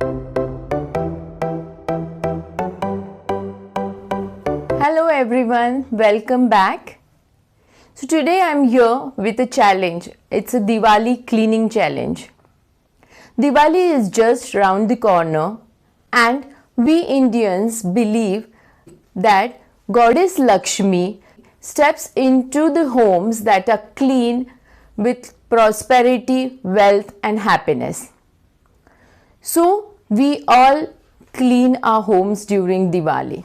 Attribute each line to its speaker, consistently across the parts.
Speaker 1: Hello everyone, welcome back. So today I'm here with a challenge. It's a Diwali cleaning challenge. Diwali is just round the corner and we Indians believe that Goddess Lakshmi steps into the homes that are clean with prosperity, wealth and happiness. So we all clean our homes during Diwali.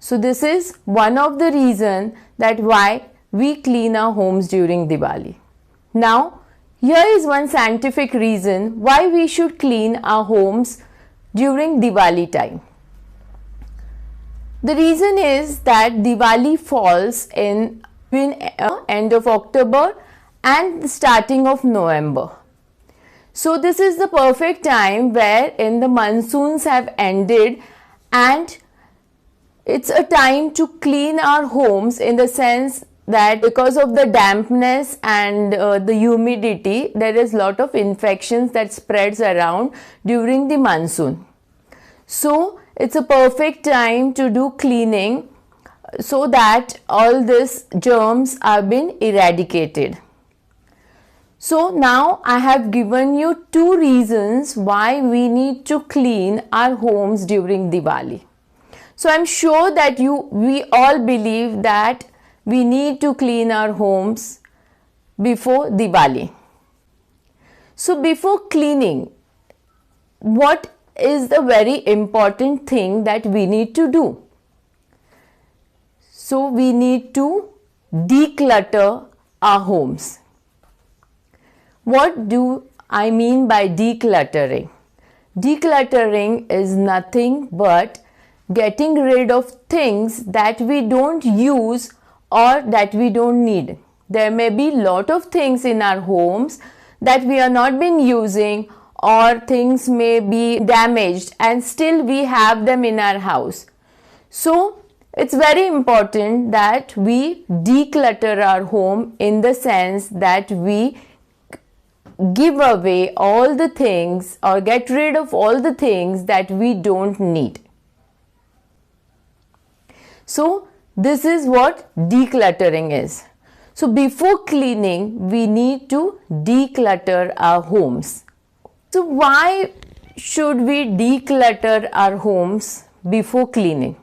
Speaker 1: So this is one of the reasons that why we clean our homes during Diwali. Now, here is one scientific reason why we should clean our homes during Diwali time. The reason is that Diwali falls in between end of October and the starting of November. So this is the perfect time wherein the monsoons have ended and it's a time to clean our homes, in the sense that because of the dampness and the humidity, there is a lot of infections that spreads around during the monsoon. So it's a perfect time to do cleaning so that all these germs are been eradicated. So now I have given you two reasons why we need to clean our homes during Diwali. So I'm sure that we all believe that we need to clean our homes before Diwali. So before cleaning, what is the very important thing that we need to do? So we need to declutter our homes. What do I mean by decluttering? Decluttering is nothing but getting rid of things that we don't use or that we don't need. There may be lot of things in our homes that we are not been using, or things may be damaged and still we have them in our house. So it's very important that we declutter our home, in the sense that we give away all the things or get rid of all the things that we don't need. So this is what decluttering is. So before cleaning, we need to declutter our homes. So why should we declutter our homes before cleaning?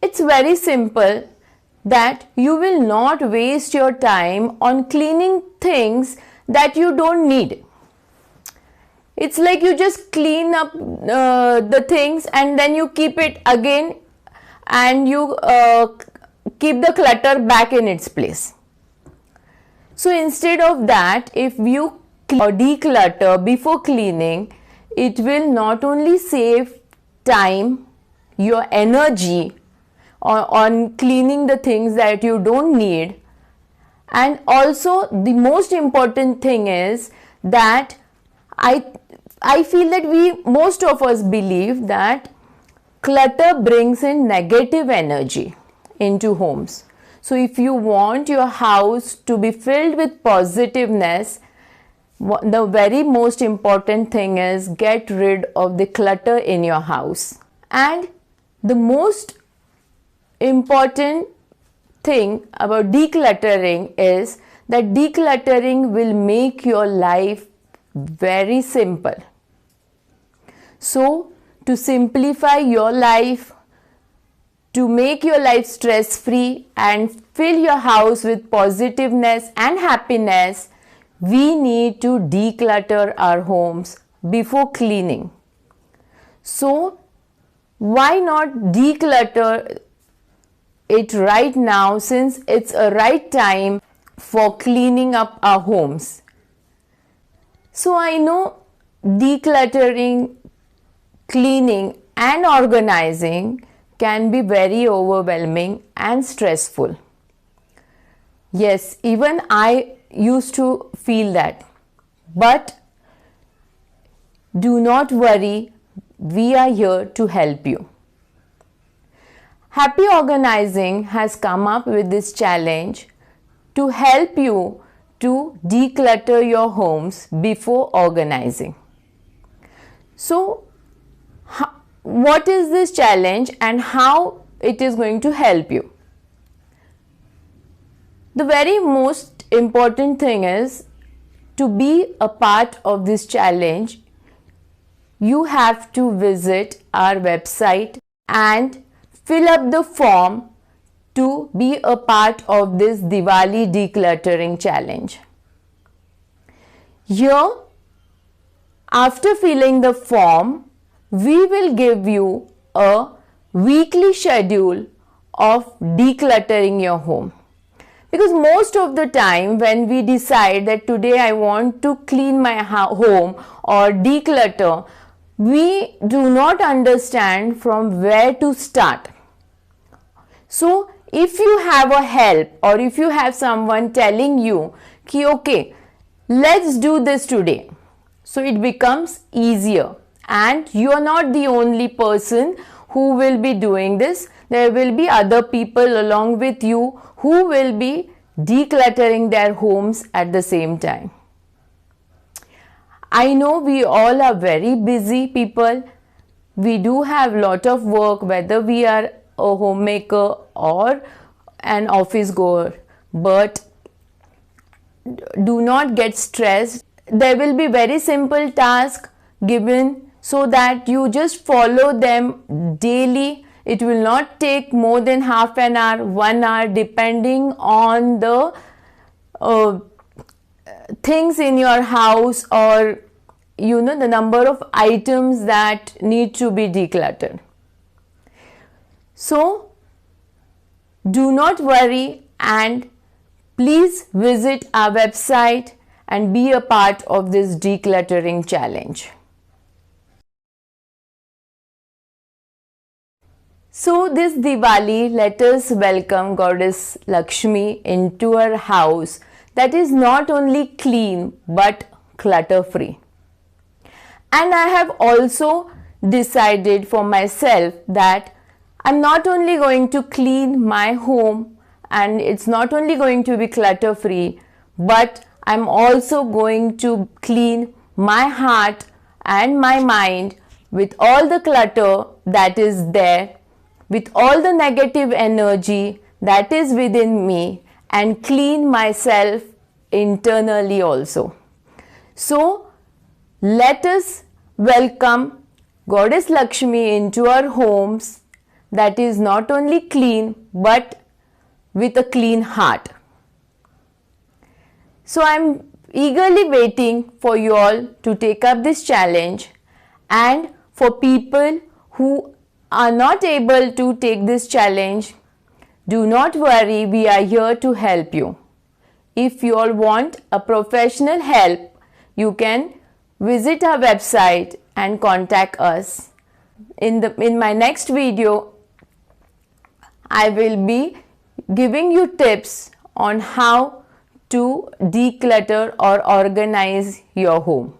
Speaker 1: It's very simple, that you will not waste your time on cleaning things that you don't need. It's like you just clean up the things and then you keep it again and you keep the clutter back in its place. So instead of that, if you declutter before cleaning, it will not only save time, your energy on cleaning the things that you don't need, and also the most important thing is that I feel that most of us believe that clutter brings in negative energy into homes. So if you want your house to be filled with positiveness, the very most important thing is get rid of the clutter in your house. And the most important thing about decluttering is that decluttering will make your life very simple. So to simplify your life, to make your life stress-free and fill your house with positiveness and happiness, we need to declutter our homes before cleaning. So why not declutter it right now, since it's a right time for cleaning up our homes? So I know decluttering, cleaning and organizing can be very overwhelming and stressful. Yes, even I used to feel that. But do not worry, we are here to help you. Happy Organizing has come up with this challenge to help you to declutter your homes before organizing. So, what is this challenge and how it is going to help you? The very most important thing is to be a part of this challenge. You have to visit our website and fill up the form to be a part of this Diwali decluttering challenge. Here, after filling the form, we will give you a weekly schedule of decluttering your home. Because most of the time when we decide that today I want to clean my home or declutter, we do not understand from where to start. So if you have a help or if you have someone telling you ki okay, let's do this today, so it becomes easier, and you are not the only person who will be doing this. There will be other people along with you who will be decluttering their homes at the same time. I know we all are very busy people. We do have lot of work, whether we are a homemaker or an office goer, but do not get stressed. There will be very simple tasks given so that you just follow them daily. It will not take more than half an hour, 1 hour, depending on the things in your house or the number of items that need to be decluttered. So do not worry and please visit our website and be a part of this decluttering challenge. So this Diwali, let us welcome Goddess Lakshmi into our house that is not only clean but clutter free. And I have also decided for myself that I'm not only going to clean my home and it's not only going to be clutter free, but I'm also going to clean my heart and my mind with all the clutter that is there, with all the negative energy that is within me, and clean myself internally also. So let us welcome Goddess Lakshmi into our homes that is not only clean but with a clean heart. So I am eagerly waiting for you all to take up this challenge, and for people who are not able to take this challenge, do not worry, we are here to help you. If you all want a professional help, you can visit our website and contact us. In my next video, I will be giving you tips on how to declutter or organize your home.